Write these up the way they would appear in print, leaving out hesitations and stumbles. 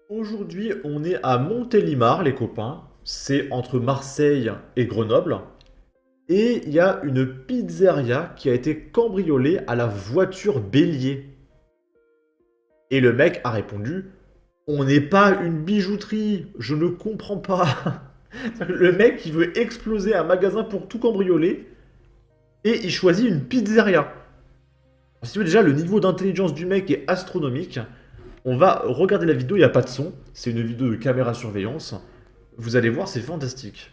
Aujourd'hui, on est à Montélimar, les copains. C'est entre Marseille et Grenoble. Et il y a une pizzeria qui a été cambriolée à la voiture bélier. Et le mec a répondu: On n'est pas une bijouterie, je ne comprends pas. Le mec, il veut exploser un magasin pour tout cambrioler. Et il choisit une pizzeria. Si tu veux, déjà, le niveau d'intelligence du mec est astronomique. On va regarder la vidéo, il n'y a pas de son. C'est une vidéo de caméra surveillance. Vous allez voir, c'est fantastique.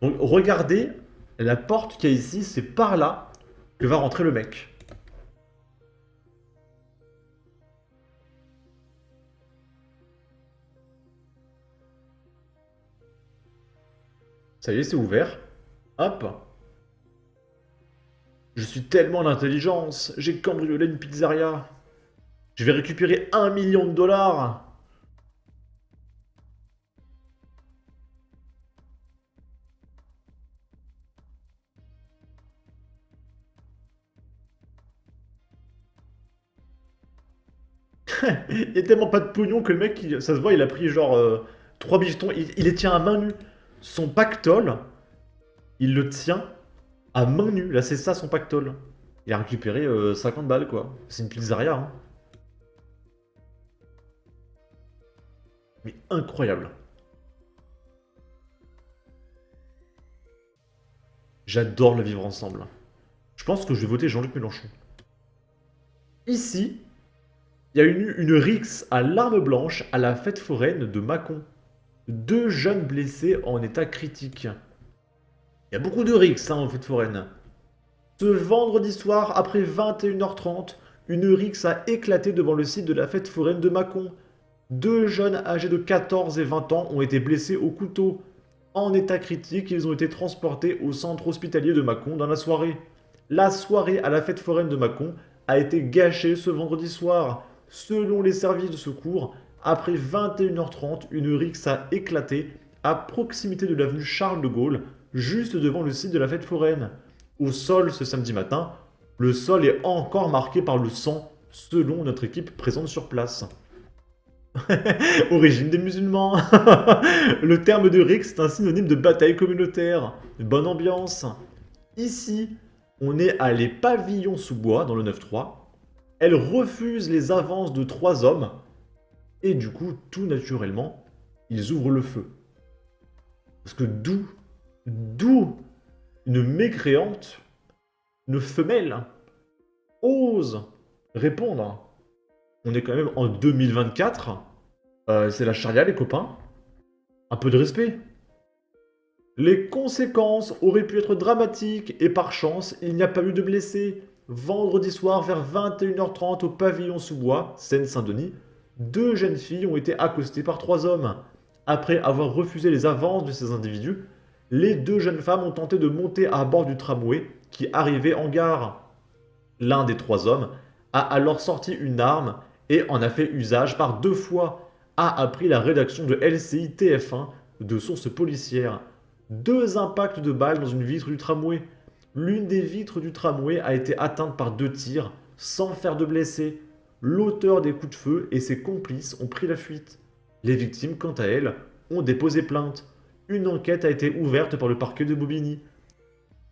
Donc regardez, la porte qu'il y a ici, c'est par là que va rentrer le mec. Ça y est, c'est ouvert. Hop. Je suis tellement l'intelligence, j'ai cambriolé une pizzeria. Je vais récupérer 1 million de dollars. Il y a tellement pas de pognon que le mec, ça se voit, il a pris genre 3 bifetons. Il les tient à main nue. Son pactole, il le tient à main nue. Là, c'est ça son pactole. Il a récupéré 50 balles, quoi. C'est une pizzeria, hein. Mais incroyable. J'adore le vivre ensemble. Je pense que je vais voter Jean-Luc Mélenchon. Ici, il y a une rixe à l'arme blanche à la fête foraine de Mâcon. 2 jeunes blessés en état critique. Il y a beaucoup de rixes en fête foraine. Ce vendredi soir, après 21h30, une rixe a éclaté devant le site de la fête foraine de Mâcon. 2 jeunes âgés de 14 et 20 ans ont été blessés au couteau. En état critique, ils ont été transportés au centre hospitalier de Mâcon dans la soirée. La soirée à la fête foraine de Mâcon a été gâchée ce vendredi soir. Selon les services de secours, après 21h30, une rixe a éclaté à proximité de l'avenue Charles de Gaulle, juste devant le site de la fête foraine. Au sol ce samedi matin, le sol est encore marqué par le sang, selon notre équipe présente sur place. Origine des musulmans. Le terme de rixe est un synonyme de bataille communautaire. Bonne ambiance. Ici, on est à les pavillons sous bois dans le 9-3. Elle refuse les avances de 3 hommes. Et du coup, tout naturellement, ils ouvrent le feu. Parce que d'où une mécréante, une femelle, ose répondre. On est quand même en 2024. C'est la charia, les copains. Un peu de respect. Les conséquences auraient pu être dramatiques et par chance, il n'y a pas eu de blessés. Vendredi soir, vers 21h30 au pavillon sous bois, Seine-Saint-Denis, 2 jeunes filles ont été accostées par 3 hommes. Après avoir refusé les avances de ces individus, les 2 jeunes femmes ont tenté de monter à bord du tramway qui arrivait en gare. L'un des 3 hommes a alors sorti une arme et en a fait usage par 2 fois, a appris la rédaction de LCI TF1 de sources policières. 2 impacts de balles dans une vitre du tramway. L'une des vitres du tramway a été atteinte par 2 tirs, sans faire de blessés. L'auteur des coups de feu et ses complices ont pris la fuite. Les victimes, quant à elles, ont déposé plainte. Une enquête a été ouverte par le parquet de Bobigny.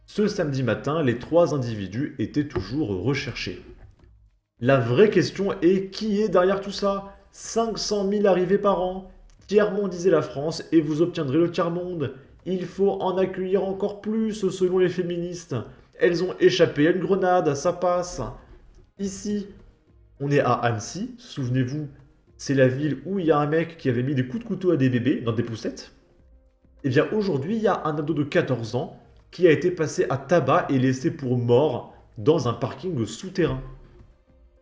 Ce samedi matin, les 3 individus étaient toujours recherchés. La vraie question est qui est derrière tout ça? 500 000 arrivées par an. Tiers-mondisez la France et vous obtiendrez le tiers-monde. Il faut en accueillir encore plus selon les féministes. Elles ont échappé à une grenade, ça passe. Ici, on est à Annecy, souvenez-vous, c'est la ville où il y a un mec qui avait mis des coups de couteau à des bébés dans des poussettes. Et bien aujourd'hui, il y a un ado de 14 ans qui a été passé à tabac et laissé pour mort dans un parking souterrain.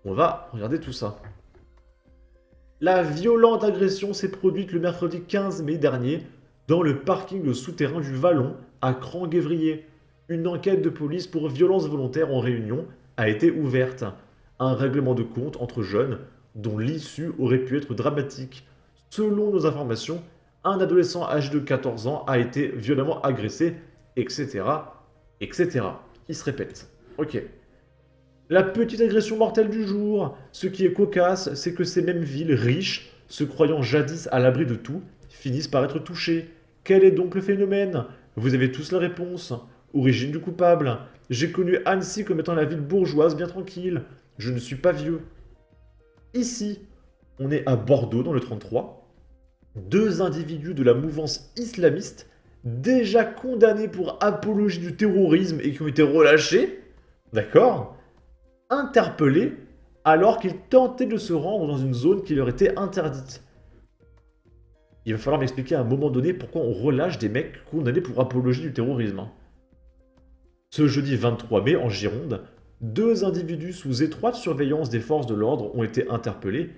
On va regarder tout ça. La violente agression s'est produite le mercredi 15 mai dernier dans le parking souterrain du Vallon à Cran-Guévrier. Une enquête de police pour violence volontaire en réunion a été ouverte. Un règlement de compte entre jeunes dont l'issue aurait pu être dramatique. Selon nos informations, un adolescent âgé de 14 ans a été violemment agressé, etc. etc. Il se répète. Ok. La petite agression mortelle du jour. Ce qui est cocasse, c'est que ces mêmes villes riches se croyant jadis à l'abri de tout, finissent par être touchés. Quel est donc le phénomène? Vous avez tous la réponse. Origine du coupable. J'ai connu Annecy comme étant la ville bourgeoise bien tranquille. Je ne suis pas vieux. Ici, on est à Bordeaux dans le 33. Deux individus de la mouvance islamiste, déjà condamnés pour apologie du terrorisme et qui ont été relâchés, d'accord, interpellés alors qu'ils tentaient de se rendre dans une zone qui leur était interdite. Il va falloir m'expliquer à un moment donné pourquoi on relâche des mecs condamnés pour apologie du terrorisme. Ce jeudi 23 mai, en Gironde, deux individus sous étroite surveillance des forces de l'ordre ont été interpellés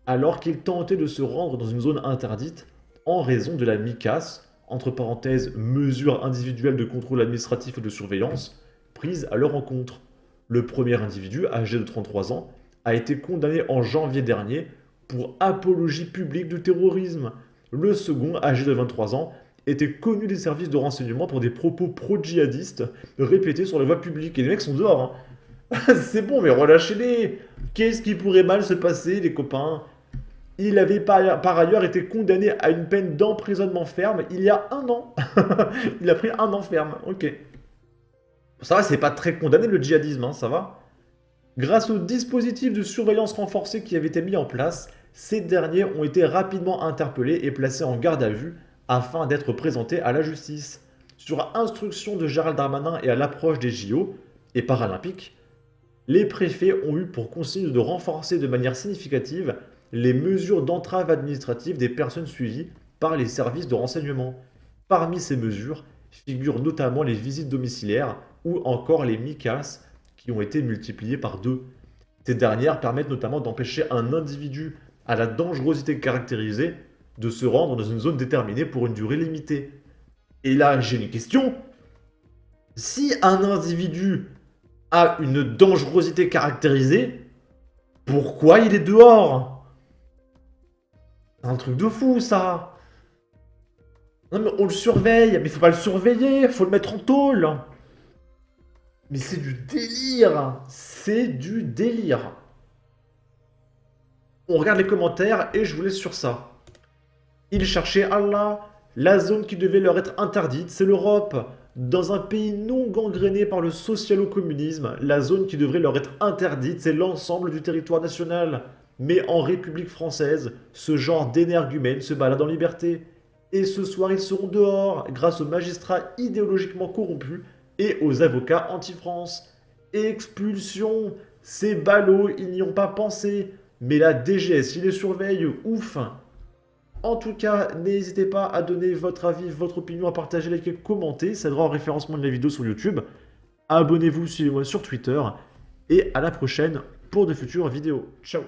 alors qu'ils tentaient de se rendre dans une zone interdite en raison de la MICAS, entre parenthèses, mesures individuelles de contrôle administratif et de surveillance, prises à leur encontre. Le premier individu, âgé de 33 ans, a été condamné en janvier dernier pour apologie publique du terrorisme. Le second, âgé de 23 ans, était connu des services de renseignement pour des propos pro-djihadistes répétés sur la voie publique. Et les mecs sont dehors. Hein. C'est bon, mais relâchez-les. Qu'est-ce qui pourrait mal se passer, les copains? Il avait par ailleurs été condamné à une peine d'emprisonnement ferme il y a 1 an. Il a pris 1 an ferme, ok. Ça va, c'est pas très condamné le djihadisme, hein, ça va. Grâce au dispositif de surveillance renforcée qui avait été mis en place, ces derniers ont été rapidement interpellés et placés en garde à vue afin d'être présentés à la justice. Sur instruction de Gérald Darmanin et à l'approche des JO et paralympiques, les préfets ont eu pour consigne de renforcer de manière significative les mesures d'entrave administrative des personnes suivies par les services de renseignement. Parmi ces mesures figurent notamment les visites domiciliaires ou encore les MICAS qui ont été multipliées par 2. Ces dernières permettent notamment d'empêcher un individu à la dangerosité caractérisée de se rendre dans une zone déterminée pour une durée limitée. Et là, j'ai une question. Si un individu a une dangerosité caractérisée, pourquoi il est dehors? C'est un truc de fou, ça. Non, mais on le surveille. Mais faut pas le surveiller, faut le mettre en tôle. Mais c'est du délire. C'est du délire. On regarde les commentaires et je vous laisse sur ça. Ils cherchaient Allah. La zone qui devait leur être interdite, c'est l'Europe. Dans un pays non gangréné par le socialo-communisme, la zone qui devrait leur être interdite, c'est l'ensemble du territoire national. Mais en République française, ce genre d'énergumène se balade en liberté. Et ce soir, ils seront dehors, grâce aux magistrats idéologiquement corrompus et aux avocats anti-France. Expulsion. Ces ballots, ils n'y ont pas pensé. Mais la DGS, il les surveille, ouf. En tout cas, n'hésitez pas à donner votre avis, votre opinion, à partager, liker, commenter. Ça aidera au référencement de la vidéo sur YouTube. Abonnez-vous, suivez-moi sur Twitter. Et à la prochaine pour de futures vidéos. Ciao!